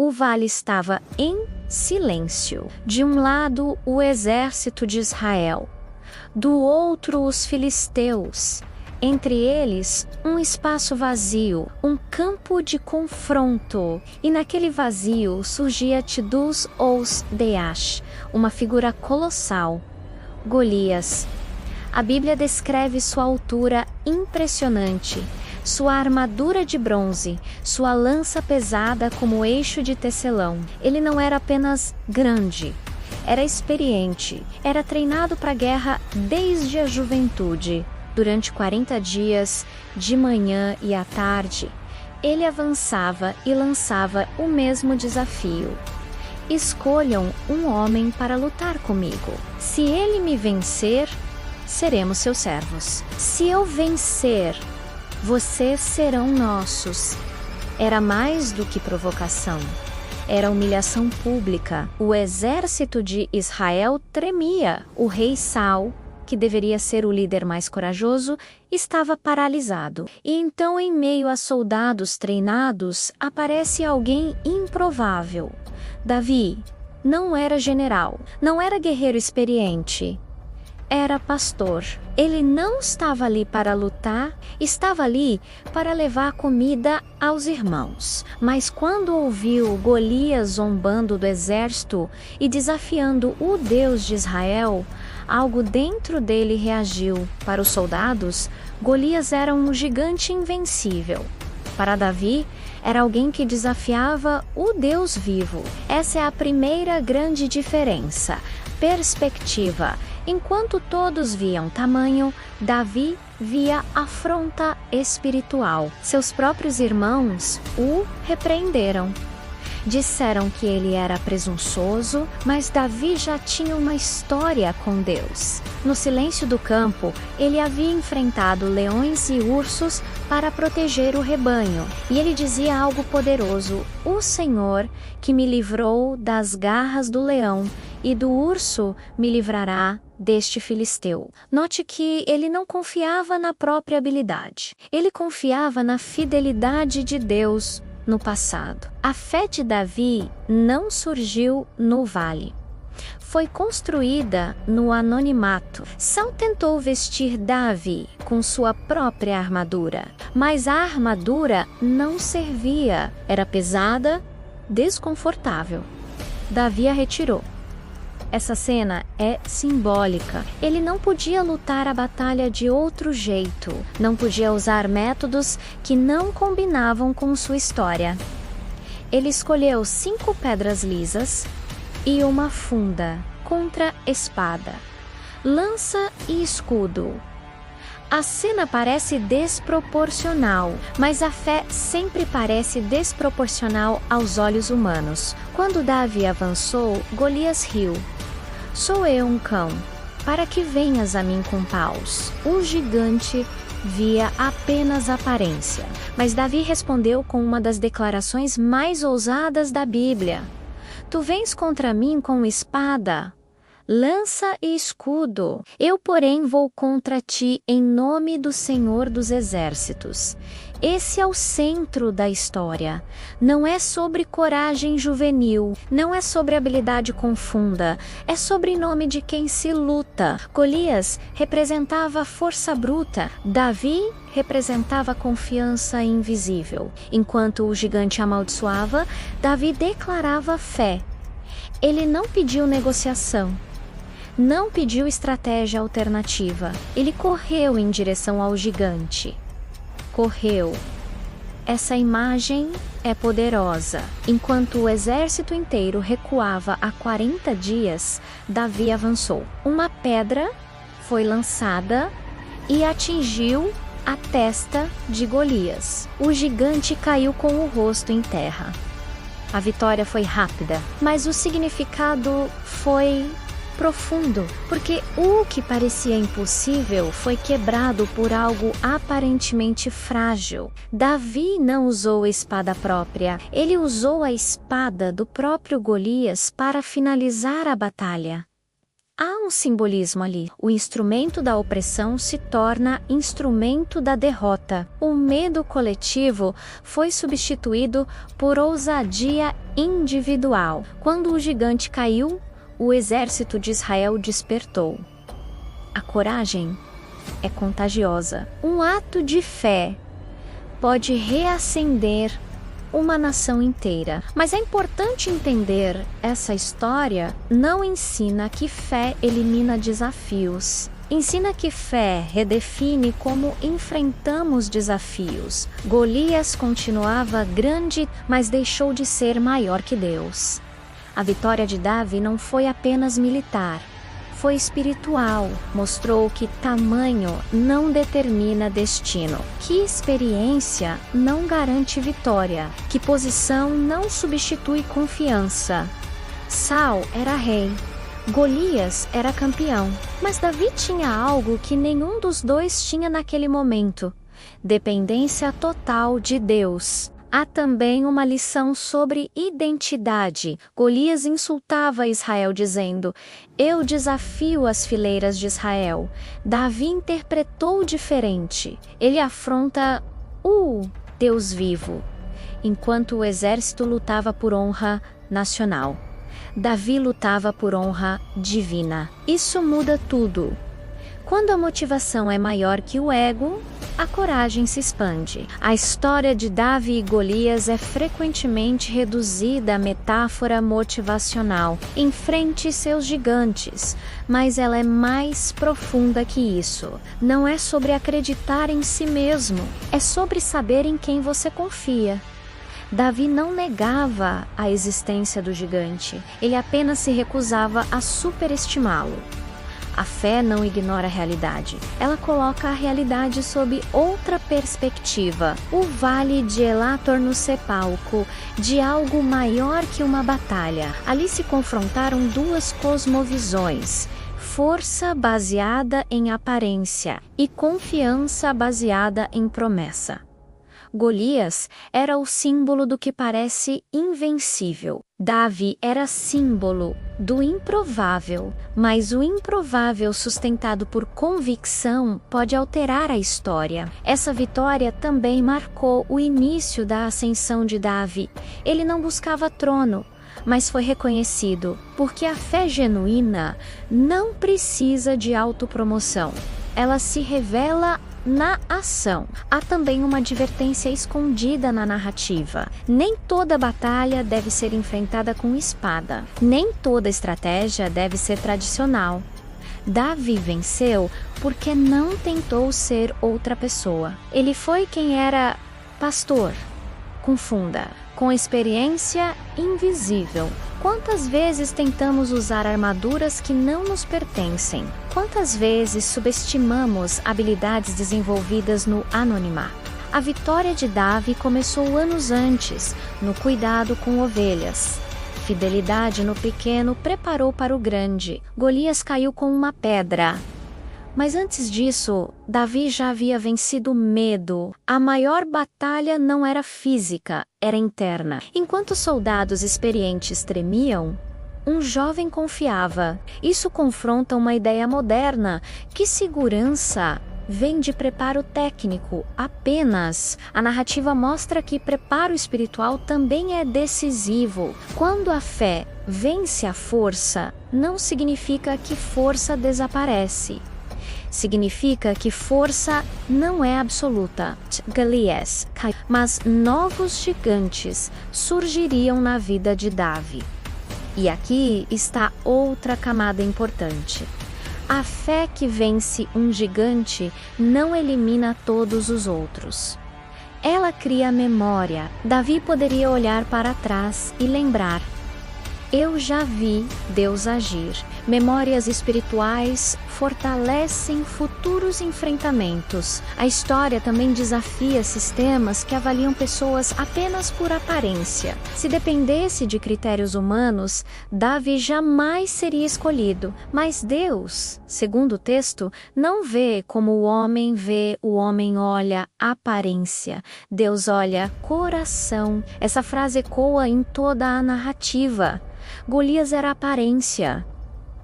o vale estava em silêncio. De um lado, o exército de Israel, do outro, os filisteus. Entre eles, um espaço vazio, um campo de confronto. E naquele vazio surgia Tidus Ous Deash, uma figura colossal, Golias. A Bíblia descreve sua altura impressionante, sua armadura de bronze, sua lança pesada como eixo de tecelão. Ele não era apenas grande, era experiente, era treinado para a guerra desde a juventude. Durante 40 dias, de manhã e à tarde, ele avançava e lançava o mesmo desafio. Escolham um homem para lutar comigo. Se ele me vencer, seremos seus servos. Se eu vencer, vocês serão nossos. Era mais do que provocação. Era humilhação pública. O exército de Israel tremia. O rei Saul, que deveria ser o líder mais corajoso, estava paralisado. E então, em meio a soldados treinados, aparece alguém improvável. Davi não era general, não era guerreiro experiente. Era pastor. Ele não estava ali para lutar, estava ali para levar comida aos irmãos. Mas quando ouviu Golias zombando do exército e desafiando o Deus de Israel, algo dentro dele reagiu. Para os soldados, Golias era um gigante invencível. Para Davi, era alguém que desafiava o Deus vivo. Essa é a primeira grande diferença. Perspectiva. Enquanto todos viam tamanho, Davi via afronta espiritual. Seus próprios irmãos o repreenderam. Disseram que ele era presunçoso, mas Davi já tinha uma história com Deus. No silêncio do campo, ele havia enfrentado leões e ursos para proteger o rebanho. E ele dizia algo poderoso: "O Senhor, que me livrou das garras do leão e do urso, me livrará deste filisteu." Note que ele não confiava na própria habilidade. Ele confiava na fidelidade de Deus no passado. A fé de Davi não surgiu no vale. Foi construída no anonimato. Saul tentou vestir Davi com sua própria armadura, mas a armadura não servia. Era pesada, desconfortável. Davi a retirou. Essa cena é simbólica. Ele não podia lutar a batalha de outro jeito. Não podia usar métodos que não combinavam com sua história. Ele escolheu 5 pedras lisas e uma funda contra espada, lança e escudo. A cena parece desproporcional, mas a fé sempre parece desproporcional aos olhos humanos. Quando Davi avançou, Golias riu. "Sou eu um cão, para que venhas a mim com paus." O gigante via apenas aparência, mas Davi respondeu com uma das declarações mais ousadas da Bíblia: "Tu vens contra mim com espada, lança e escudo. Eu, porém, vou contra ti em nome do Senhor dos Exércitos." Esse é o centro da história. Não é sobre coragem juvenil, não é sobre habilidade confunda, é sobre nome de quem se luta. Golias representava força bruta, Davi representava confiança invisível. Enquanto o gigante amaldiçoava, Davi declarava fé. Ele não pediu negociação. Não pediu estratégia alternativa. Ele correu em direção ao gigante. Correu. Essa imagem é poderosa. Enquanto o exército inteiro recuava há 40 dias, Davi avançou. Uma pedra foi lançada e atingiu a testa de Golias. O gigante caiu com o rosto em terra. A vitória foi rápida, mas o significado foi profundo, porque o que parecia impossível foi quebrado por algo aparentemente frágil. Davi não usou a espada própria, ele usou a espada do próprio Golias para finalizar a batalha. Há um simbolismo ali. O instrumento da opressão se torna instrumento da derrota. O medo coletivo foi substituído por ousadia individual. Quando o gigante caiu, o exército de Israel despertou. A coragem é contagiosa. Um ato de fé pode reacender uma nação inteira. Mas é importante entender, essa história não ensina que fé elimina desafios. Ensina que fé redefine como enfrentamos desafios. Golias continuava grande, mas deixou de ser maior que Deus. A vitória de Davi não foi apenas militar. Foi espiritual, mostrou que tamanho não determina destino, que experiência não garante vitória, que posição não substitui confiança. Saul era rei, Golias era campeão, mas Davi tinha algo que nenhum dos dois tinha naquele momento: dependência total de Deus. Há também uma lição sobre identidade. Golias insultava Israel dizendo: "Eu desafio as fileiras de Israel." Davi interpretou diferente. Ele afronta o Deus vivo, enquanto o exército lutava por honra nacional. Davi lutava por honra divina. Isso muda tudo. Quando a motivação é maior que o ego, a coragem se expande. A história de Davi e Golias é frequentemente reduzida à metáfora motivacional. Enfrente seus gigantes, mas ela é mais profunda que isso. Não é sobre acreditar em si mesmo, é sobre saber em quem você confia. Davi não negava a existência do gigante, ele apenas se recusava a superestimá-lo. A fé não ignora a realidade. Ela coloca a realidade sob outra perspectiva. O vale de Elá tornou-se palco de algo maior que uma batalha. Ali se confrontaram duas cosmovisões: força baseada em aparência e confiança baseada em promessa. Golias era o símbolo do que parece invencível. Davi era símbolo do improvável, mas o improvável sustentado por convicção pode alterar a história. Essa vitória também marcou o início da ascensão de Davi. Ele não buscava trono, mas foi reconhecido, porque a fé genuína não precisa de autopromoção. Ela se revela na ação. Há também uma advertência escondida na narrativa. Nem toda batalha deve ser enfrentada com espada. Nem toda estratégia deve ser tradicional. Davi venceu porque não tentou ser outra pessoa. Ele foi quem era pastor, com funda, com experiência invisível. Quantas vezes tentamos usar armaduras que não nos pertencem? Quantas vezes subestimamos habilidades desenvolvidas no anonimato? A vitória de Davi começou anos antes, no cuidado com ovelhas. Fidelidade no pequeno preparou para o grande. Golias caiu com uma pedra. Mas antes disso, Davi já havia vencido o medo. A maior batalha não era física, era interna. Enquanto soldados experientes tremiam, um jovem confiava. Isso confronta uma ideia moderna: que segurança vem de preparo técnico apenas. A narrativa mostra que preparo espiritual também é decisivo. Quando a fé vence a força, não significa que força desaparece. Significa que força não é absoluta. Golias caiu, mas novos gigantes surgiriam na vida de Davi. E aqui está outra camada importante. A fé que vence um gigante não elimina todos os outros. Ela cria memória. Davi poderia olhar para trás e lembrar: eu já vi Deus agir. Memórias espirituais fortalecem futuros enfrentamentos. A história também desafia sistemas que avaliam pessoas apenas por aparência. Se dependesse de critérios humanos, Davi jamais seria escolhido. Mas Deus, segundo o texto, não vê como o homem olha aparência. Deus olha coração. Essa frase ecoa em toda a narrativa. Golias era aparência.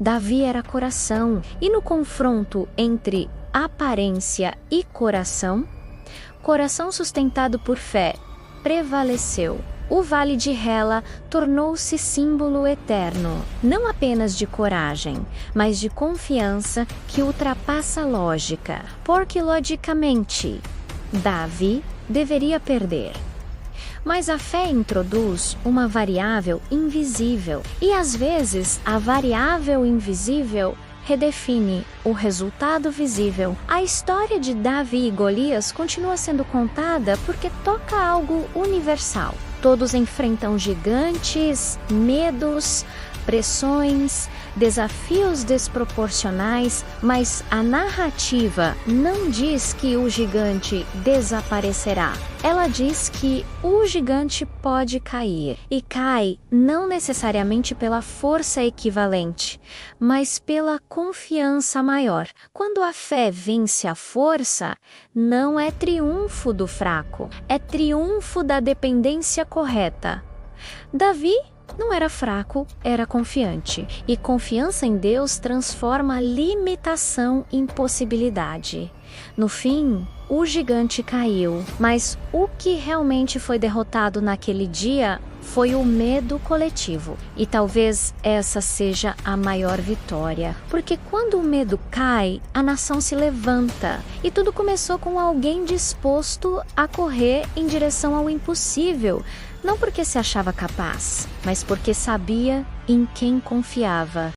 Davi era coração, e no confronto entre aparência e coração sustentado por fé prevaleceu. O Vale de Hela tornou-se símbolo eterno, não apenas de coragem, mas de confiança que ultrapassa a lógica, porque logicamente Davi deveria perder. Mas a fé introduz uma variável invisível, e às vezes a variável invisível redefine o resultado visível. A história de Davi e Golias continua sendo contada porque toca algo universal. Todos enfrentam gigantes, medos, pressões, desafios desproporcionais, mas a narrativa não diz que o gigante desaparecerá. Ela diz que o gigante pode cair, e cai não necessariamente pela força equivalente, mas pela confiança maior. Quando a fé vence a força, não é triunfo do fraco, é triunfo da dependência correta. Davi não era fraco, era confiante. E confiança em Deus transforma limitação em possibilidade. No fim, o gigante caiu, mas o que realmente foi derrotado naquele dia foi o medo coletivo. E talvez essa seja a maior vitória. Porque quando o medo cai, a nação se levanta. E tudo começou com alguém disposto a correr em direção ao impossível. Não porque se achava capaz, mas porque sabia em quem confiava.